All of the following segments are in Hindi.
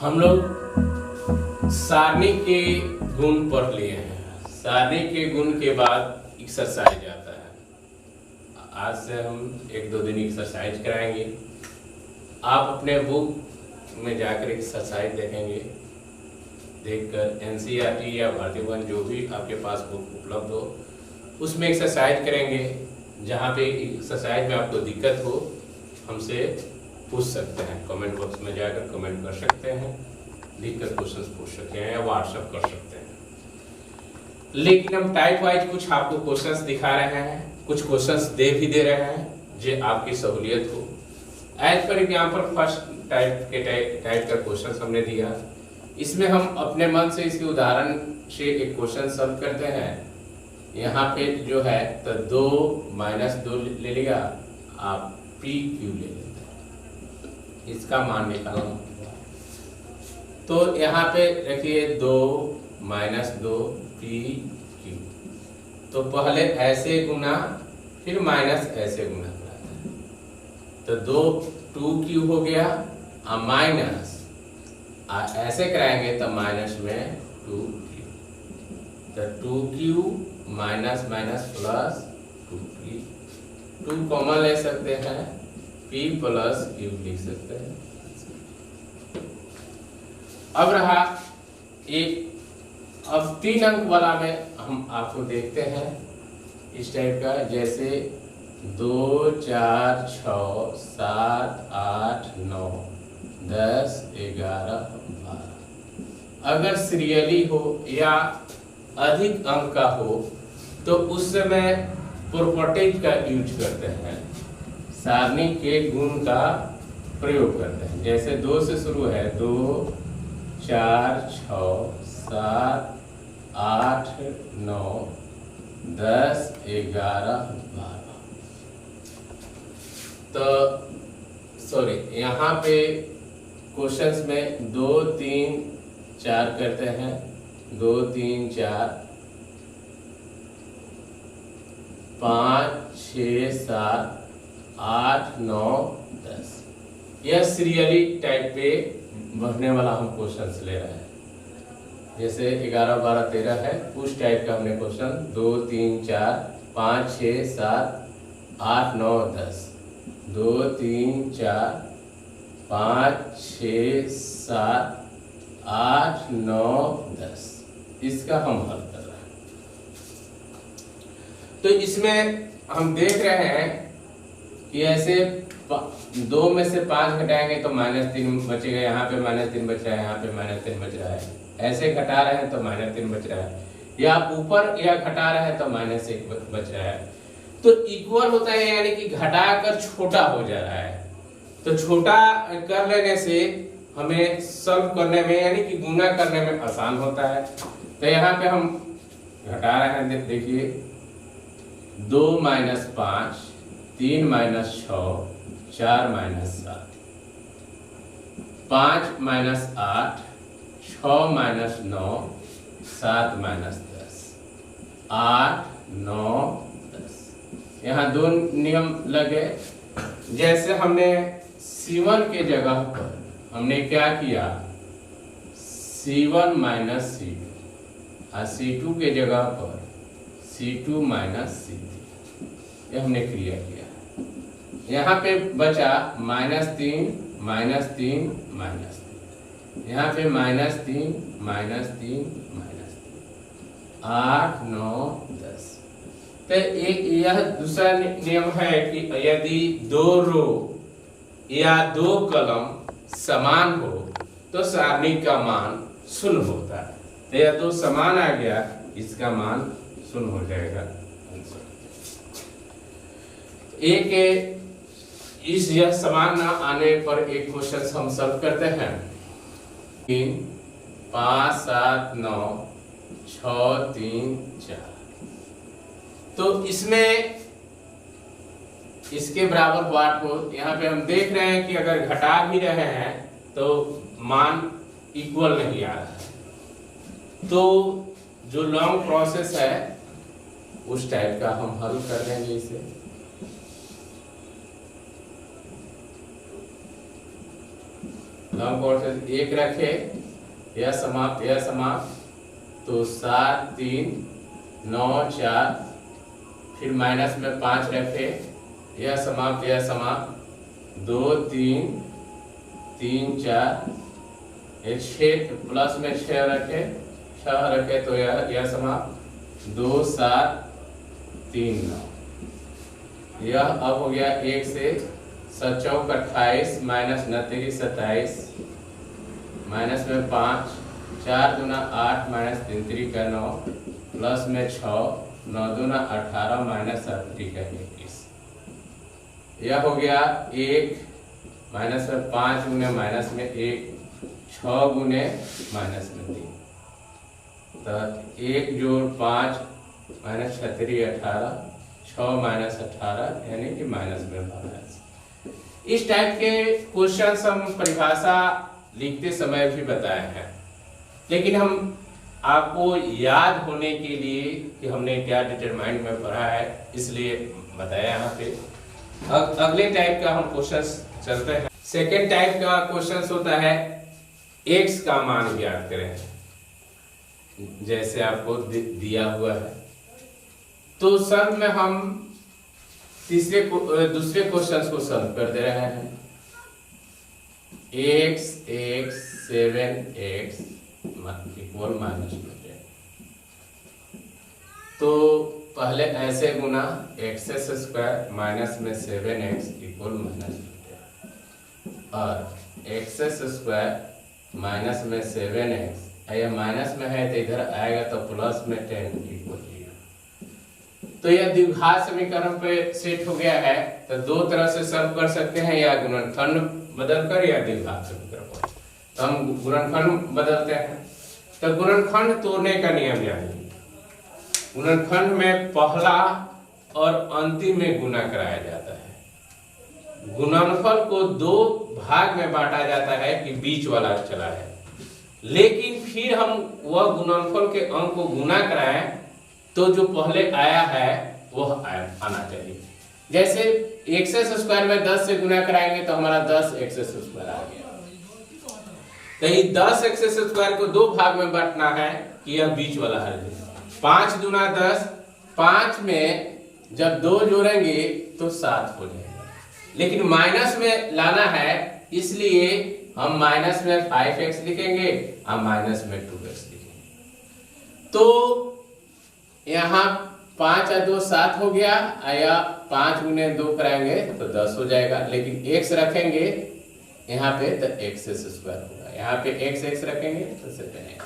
हम लोग सारणी के गुण पढ़ लिए हैं। सारणी के गुण के बाद एक्सरसाइज आता है। आज से हम 1-2 दिन एक्सरसाइज कराएंगे। आप अपने बुक में जाकर एक्सरसाइज देखेंगे, देखकर एनसीईआरटी या भारतीय वन जो भी आपके पास बुक उपलब्ध हो उसमें एक्सरसाइज करेंगे। जहाँ पे एक्सरसाइज में आपको दिक्कत हो हमसे पूछ सकते हैं, कमेंट बॉक्स में जाकर कमेंट कर सकते हैं, लिखकर क्वेश्चंस पूछ सकते हैं या व्हाट्सएप कर सकते हैं। लेकिन हम टाइप वाइज कुछ आपको क्वेश्चंस दिखा रहे हैं, कुछ क्वेश्चंस दे भी दे रहे हैं जो आपकी सहूलियत हो। As per example first type का क्वेश्चन हमने दिया। इसमें हम अपने मन से इसके उदाहरण से एक क्वेश्चन सॉल्व करते हैं। यहाँ पे जो है तो 2 - 2 ले लिया, आप पी क्यू ले लेते हैं, इसका मान निकालना। तो यहाँ पे रखिए 2 - 2 पी क्यू। तो पहले ऐसे गुना फिर माइनस ऐसे गुना कराते हैं। तो 2 क्यू हो गया और माइनस ऐसे कराएंगे तो माइनस में 2 क्यू। तो 2 Q minus minus plus 2 Q, 2 common ले सकते हैं, p प्लस क्यू लिख सकते हैं। अब रहा एक, अब 3 अंक वाला में हम आपको देखते हैं इस टाइप का, जैसे 2 4 6 7 8 9 10 11 12। अगर सीरियली हो या अधिक अंक का हो तो उस समय प्रॉपर्टीज का यूज करते हैं, सारणी के गुण का प्रयोग करते हैं। जैसे 2 से शुरू है, 2 4 6 7 8 9 10 11 12। तो सॉरी, यहाँ पे क्वेश्चंस में 2 3 4 करते हैं, 2 3 4 5 6 7 8 9 10। यह सीरियली टाइप पे बढ़ने वाला हम क्वेश्चन ले रहे हैं। जैसे 11 12 13 है, उस टाइप का हमने क्वेश्चन 2 3 4 5 6 7 8 9 10, 2 3 4 5 6 7 8 9 10, इसका हम हल कर रहे हैं। तो इसमें हम देख रहे हैं कि ऐसे 2 में से 5 घटाएंगे तो -3 बचेगा, यहाँ पे -3 बच रहा है, यहाँ पे -3 बच रहा है। ऐसे घटा रहे हैं तो -3 बच रहा है, या ऊपर या घटा रहे हैं तो -1 बच रहा है। तो इक्वल होता है यानी कि घटाकर छोटा हो जा रहा है। तो छोटा कर लेने से हमें सॉल्व करने में यानी कि गुना करने में आसान होता है। तो यहाँ पे हम घटा रहे हैं, देखिए 2 - 5 3 - 6 4 - 7 5 - 8 6 - 9 7 - 10 8 9 10। यहाँ 2 नियम लगे। जैसे हमने C1 के जगह पर हमने क्या किया, C1 - C2 और C2 के जगह पर C2 - C3, ये हमने क्रिया किया। यहाँ पे बचा -3 -3 -3, यहाँ पे -3 -3 8 9 10। तो एक यह दूसरा नियम है कि यदि 2 रो या 2 कॉलम समान हो तो सारणी का मान 0 होता है। तो यह 2 समान आ गया, इसका मान 0 हो जाएगा। एक इस यह समान न आने पर एक क्वेश्चन हम सॉल्व करते हैं। 3 5 7 9 6 3 4। तो इसमें इसके बराबर व्हाट हो, यहाँ पे हम देख रहे हैं कि अगर घटा भी रहे हैं तो मान इक्वल नहीं आ रहा है। तो जो लॉन्ग प्रोसेस है उस टाइप का हम हल कर लेंगे इसे। लॉन्ग कोण से 1 रखे, यह समाप्त, तो 7 3 9 4, फिर माइनस में 5 रखे, यह समाप्त, 2 3 3 4, 6 प्लस में 6 रखे तो यह समाप्त, 2 7 3 9। यह अब हो गया 1 से 7 चौक 28 माइनस 9 3 27, माइनस में 5, 4 दूना 8 माइनस 3 3 का 9, प्लस में 6, 9 दूना 18 माइनस 7 3 का 21। यह हो गया 1 माइनस में 5 गुने माइनस में 1, 6 गुने माइनस में 3, तो 1 जोड़ 5 माइनस 36 18, 6 माइनस 18 यानी कि माइनस में 12। इस टाइप के क्वेश्चन हम परिभाषा लिखते समय भी बताए हैं, लेकिन हम आपको याद होने के लिए कि हमने क्या डिटरमाइंड में पढ़ा है इसलिए बताया यहाँ पे। अगले टाइप का हम क्वेश्चन चलते हैं। सेकेंड टाइप का क्वेश्चन होता है x का मान ज्ञात करें, जैसे आपको दिया हुआ है। तो सर में हम दूसरे क्वेश्चन को सॉल्व कर दे रहे हैं। x 7x इक्वल माइनस, तो पहले ऐसे गुना एक्स स्क्वायर माइनस में 7x इक्वल माइनस, और एक्स स्क्वायर माइनस में 7x, यह माइनस में है तो इधर आएगा तो प्लस में 10 इक्वल 0। तो यह द्विघात समीकरण पे सेट हो गया है, तो दो तरह से सॉल्व कर सकते हैं, या गुणनखंड बदलकर या द्विघात समीकरण। तो हम गुणनखंड बदलते हैं। तो गुणनखंड तोड़ने का नियम जानिए। गुणनखंड में पहला और अंतिम में गुना कराया जाता है। गुणनफल को 2 भाग में बांटा जाता है कि बीच वाला चला है, लेकिन फिर हम वह गुणनफल के अंक को गुना कराएं तो जो पहले आया है वह आना चाहिए। जैसे एक्स स्क्वायर में 10 से गुना कराएंगे तो हमारा 10 एक्स स्क्वायर आ गया। तो ये 10 एक्स स्क्वायर को 2 भाग में बांटना है कि यह बीच वाला है। 5 दूना 10, 5 में जब 2 जोड़ेंगे तो 7 हो जाएगा, लेकिन माइनस में लाना है इसलिए हम माइनस में 5x लिखेंगे और माइनस में 2x लिखेंगे। तो यहाँ 5 और 2 7 हो गया, या 5 गुने 2 कराएंगे तो 10 हो जाएगा, लेकिन x रखेंगे यहाँ पे तो x स्क्वायर होगा, यहाँ पे x रखेंगे तो 7x।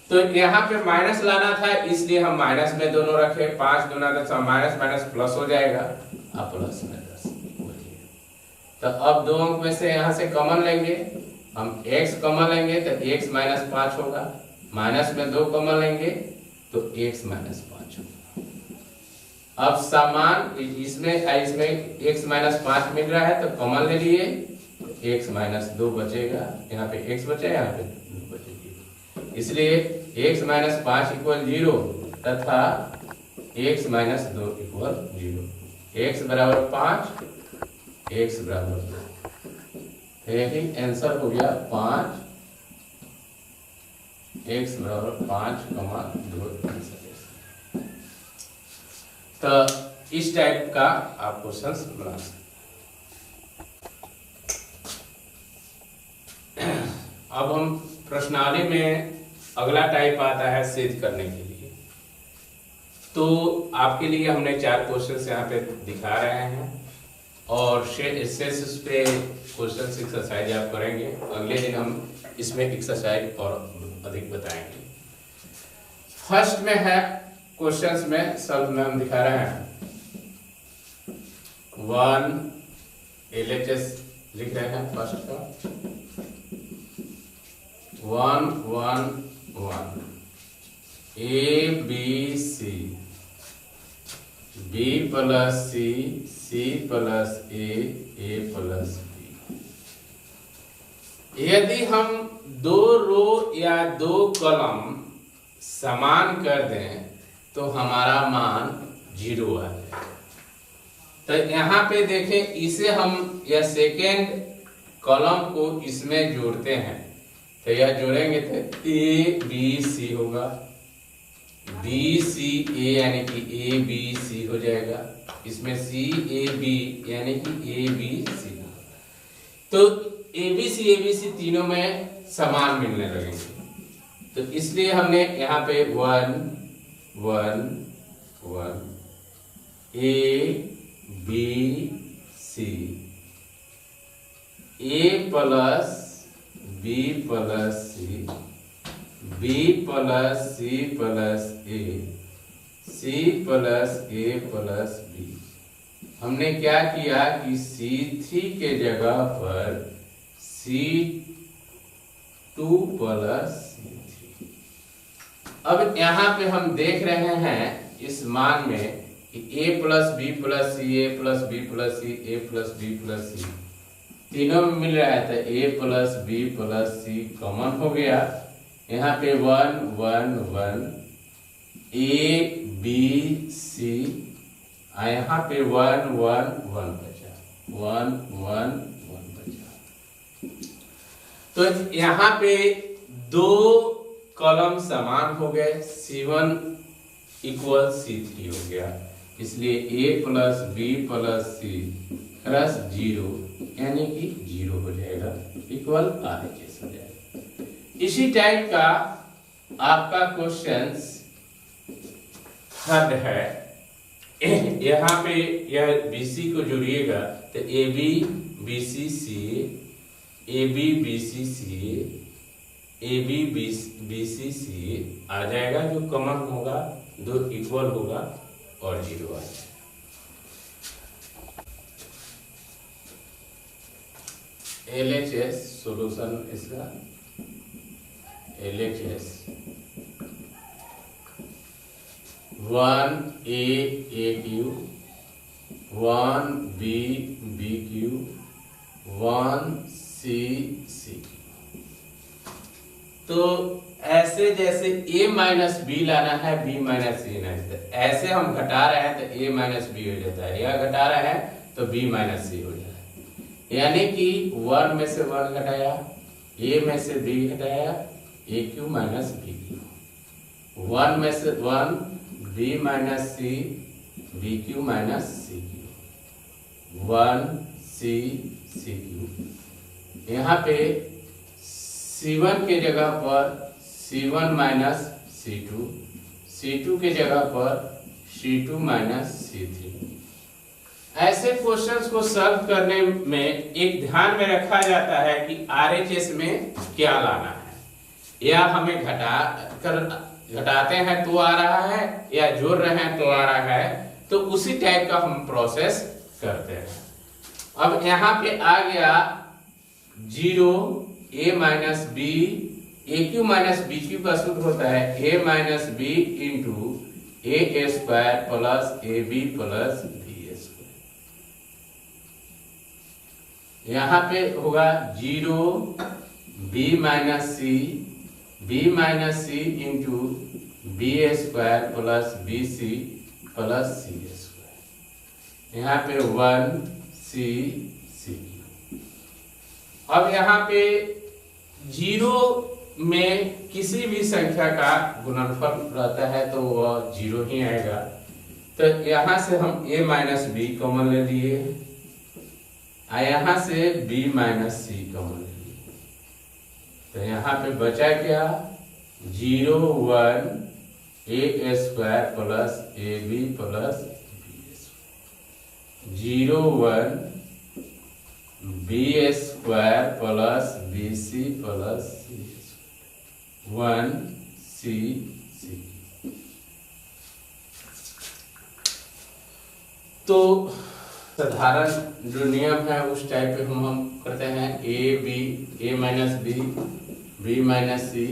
तो यहाँ पे माइनस लाना था इसलिए हम माइनस में दोनों रखे, 5 दूना 10, माइनस माइनस प्लस हो जाएगा, अब प्लस में 10। तो अब 2 अंक में से यहाँ से कॉमन लेंगे, हम x कॉमन लेंगे तो x माइनस 5 होगा, माइनस में 2 कॉमन लेंगे तो x माइनस 5 होगा। अब समान इसमें x माइनस 5 मिल रहा है तो कॉमन ले लिए, x माइनस 2 बचेगा, यहाँ पे x बचे, यहाँ पे 2 बचेगी, इसलिए x माइनस 5 इक्वल 0 तथा x माइनस 2 इक्वल 0। x बराबर 5, x बराबर 2, यही आंसर हो गया 5, x बराबर 5, 2। तो इस टाइप का आप क्वेश्चन बना सकते। अब हम प्रश्नावली में अगला टाइप आता है सिद्ध करने के लिए। तो आपके लिए हमने 4 क्वेश्चन यहाँ पे दिखा रहे हैं और शेष पे क्वेश्चन एक्सरसाइज आप करेंगे। अगले दिन हम इसमें एक्सरसाइज और अधिक बताएंगे। फर्स्ट में है क्वेश्चंस में सब में हम दिखा रहे हैं 1 LHS लिख रहे हैं। फर्स्ट का 1 1 1 A B C B plus C C plus A plus B। यदि हम 2 रो या 2 कॉलम समान कर दें तो हमारा मान 0 आ जाएगा। तो यहाँ पे देखें, इसे हम यह सेकेंड कॉलम को इसमें जोड़ते हैं तो यह जोड़ेंगे तो ए बी सी होगा, बी सी ए यानी कि ए बी सी हो जाएगा, इसमें सी ए बी यानी कि ए बी सी। तो ए बी सी तीनों में समान मिलने लगेंगे, तो इसलिए हमने यहाँ पे 1 1 1 A B C, A plus B plus C, B plus C plus A, C plus A plus B. हमने क्या किया कि C3 के जगह पर C2 प्लस C3। अब यहाँ पे हम देख रहे हैं इस मान में कि a plus B plus C, A plus B plus C, A plus B plus C तीनों में मिल रहा है, तो a plus B plus C common हो गया। यहाँ पे 1 1 1 ए बी सी, यहाँ पे 1 1 1 बचा, 1 1 1 बचा। तो यहाँ पे दो कॉलम समान हो गए, C1 इक्वल C3 हो गया, इसलिए a plus B plus C plus 0 यानी कि 0 हो जाएगा, इक्वल RHS हो जाएगा। इसी टाइप का आपका क्वेश्चंस थर्ड है, यहाँ पे यह BC को जोड़िएगा तो AB BC CA, AB BC CA, AB BC CA आ जाएगा, जो कॉमन होगा, दो इक्वल होगा और 0 आ जाएगा। LHS सॉल्यूशन इसका LHS 1 AQ 1 BQ 1 CQ। तो ऐसे जैसे a माइनस बी लाना है, b माइनस सी नहीं, तो ऐसे हम घटा रहे हैं तो a माइनस बी हो जाता है, या घटा रहे हैं तो b माइनस सी हो जाता है। यानी कि 1 में से 1 घटाया, a में से b घटाया, AQ माइनस BQ, 1 में से 1 b माइनस सी, BQ minus CQ, 1 C CQ। यहाँ पे C1 के जगह पर C1 माइनस C2, C2 के जगह पर C2 माइनस C3। ऐसे क्वेश्चंस को सॉल्व करने में एक ध्यान में रखा जाता है कि RHS में क्या लाना है, या हमें घटाते हैं तो आ रहा है, या जोड़ रहे हैं तो आ रहा है, तो उसी टाइप का हम प्रोसेस करते हैं। अब यहाँ पे आ गया 0 a minus B, AQ minus BQ का सूत्र होता है a minus B into A square plus AB plus B square. यहाँ पे होगा 0 b minus C into B square plus BC plus C square. यहाँ पे 1 C। अब यहाँ पे 0 में किसी भी संख्या का गुणनफल रहता है तो वह 0 ही आएगा, तो यहाँ से हम a माइनस बी कॉमन ले लिए, यहाँ से b माइनस सी कॉमन ले लिए, तो यहाँ पे बचा क्या 0 1 a square plus AB plus B, 0 1 b square plus BC plus C, 1 C। तो साधारण जो नियम है उस टाइप पे हम करते हैं, a माइनस b माइनस सी।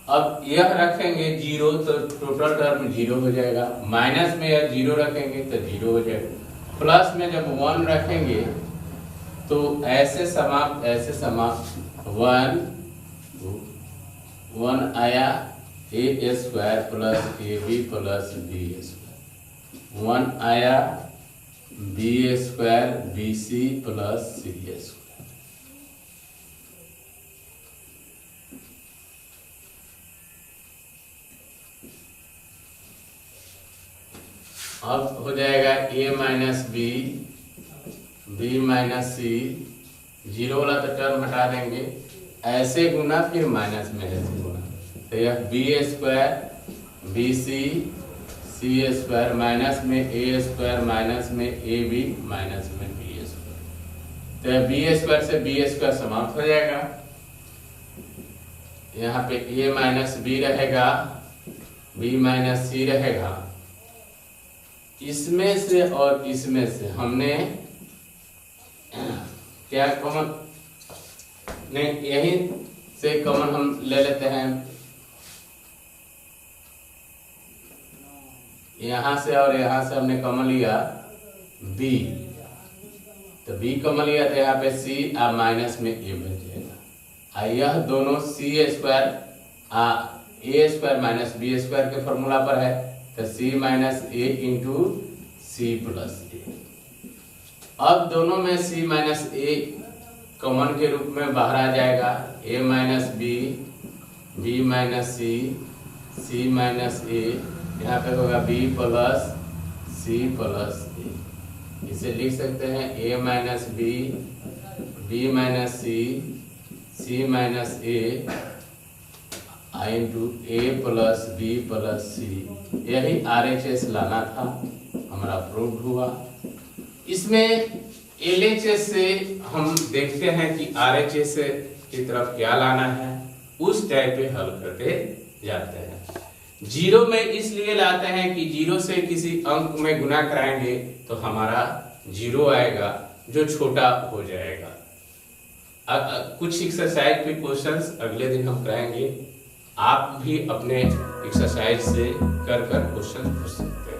अब यह रखेंगे 0 तो टोटल टर्म 0 हो जाएगा, माइनस में यह 0 रखेंगे तो 0 हो जाएगा, प्लस में जब 1 रखेंगे तो ऐसे समाप्त 1 आया a square plus AB plus B square, 1 आया b square BC plus C square, अब हो जाएगा a minus B, b minus C, zero वाला तो टर्म हटा देंगे, ऐसे गुना फिर माइनस में ऐसे गुना, तो यह बी स्क्वायर बी सी सी स्क्वायर माइनस में ए स्क्वायर माइनस में ए बी माइनस में बी स्क्वायर, तो बी स्क्वायर से बी स्क्वायर समाप्त हो जाएगा। यहाँ पे a माइनस बी रहेगा, b माइनस सी रहेगा। इसमें से और इसमें से हमने क्या कॉमन, नहीं यही से कॉमन हम ले लेते हैं, यहां से और यहां से हमने कॉमन लिया b, तो b कॉमन लिया तो यहाँ पे c और माइनस में a बन जाएगा। यह दोनों c square a square minus b square के फॉर्मूला पर है, तो c minus a into C plus A. अब दोनों में c माइनस a कॉमन के रूप में बाहर आ जाएगा, a minus B, b minus C, c minus a, यहाँ पे होगा b plus c plus a। इसे लिख सकते हैं a minus B, b minus C, c minus a into a plus B plus C. यही RHS लाना था, हमारा प्रूव हुआ। इसमें LHS से हम देखते हैं कि RHS की तरफ क्या लाना है, उस टाइप पे हल करते जाते हैं। जीरो में इसलिए लाते हैं कि जीरो से किसी अंक में गुना कराएंगे तो हमारा जीरो आएगा जो छोटा हो जाएगा। कुछ एक्सरसाइज के क्वेश्चंस अगले दिन हम कराएंगे, आप भी अपने एक्सरसाइज से कर क्वेश्चन पूछ सकते हैं।